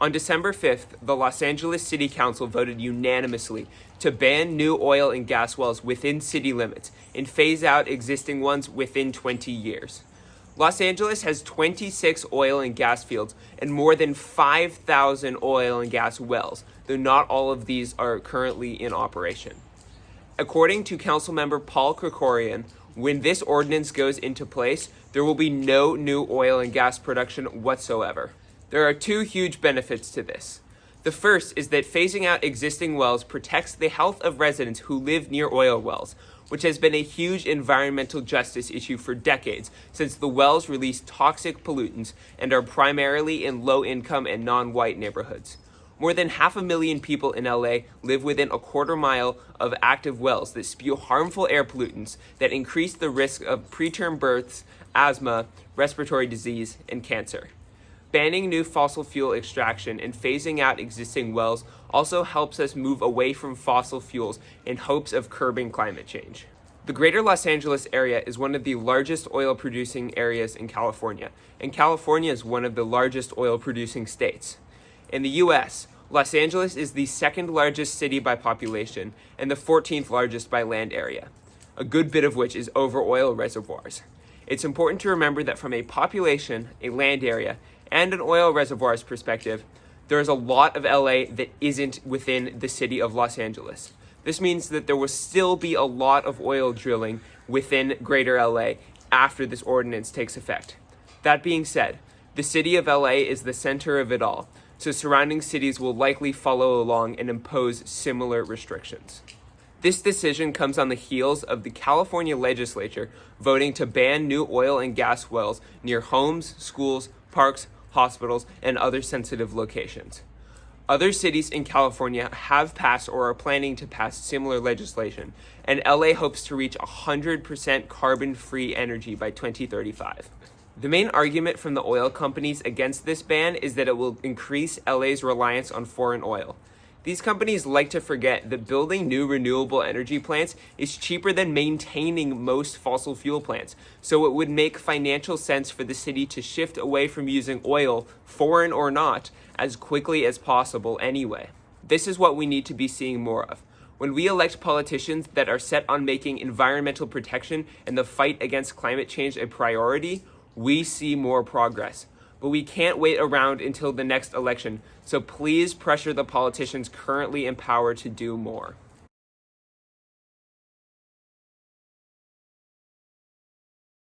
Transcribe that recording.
On December 5th, the Los Angeles City Council voted unanimously to ban new oil and gas wells within city limits and phase out existing ones within 20 years. Los Angeles has 26 oil and gas fields and more than 5,000 oil and gas wells, though not all of these are currently in operation. According to Councilmember Paul Krikorian, when this ordinance goes into place, there will be no new oil and gas production whatsoever. There are two huge benefits to this. The first is that phasing out existing wells protects the health of residents who live near oil wells, which has been a huge environmental justice issue for decades since the wells release toxic pollutants and are primarily in low-income and non-white neighborhoods. More than 500,000 people in LA live within a quarter mile of active wells that spew harmful air pollutants that increase the risk of preterm births, asthma, respiratory disease, and cancer. Banning new fossil fuel extraction and phasing out existing wells also helps us move away from fossil fuels in hopes of curbing climate change. The greater Los Angeles area is one of the largest oil-producing areas in California, and California is one of the largest oil-producing states. In the U.S., Los Angeles is the second largest city by population and the 14th largest by land area, a good bit of which is over oil reservoirs. It's important to remember that from a population, a land area, and an oil reservoirs perspective, there is a lot of LA that isn't within the city of Los Angeles. This means that there will still be a lot of oil drilling within greater LA after this ordinance takes effect. That being said, the city of LA is the center of it all, so surrounding cities will likely follow along and impose similar restrictions. This decision comes on the heels of the California legislature voting to ban new oil and gas wells near homes, schools, parks, hospitals, and other sensitive locations. Other cities in California have passed or are planning to pass similar legislation, and LA hopes to reach 100% carbon-free energy by 2035. The main argument from the oil companies against this ban is that it will increase LA's reliance on foreign oil. These companies like to forget that building new renewable energy plants is cheaper than maintaining most fossil fuel plants, so it would make financial sense for the city to shift away from using oil, foreign or not, as quickly as possible anyway. This is what we need to be seeing more of. When we elect politicians that are set on making environmental protection and the fight against climate change a priority, we see more progress. But we can't wait around until the next election, so please pressure the politicians currently in power to do more.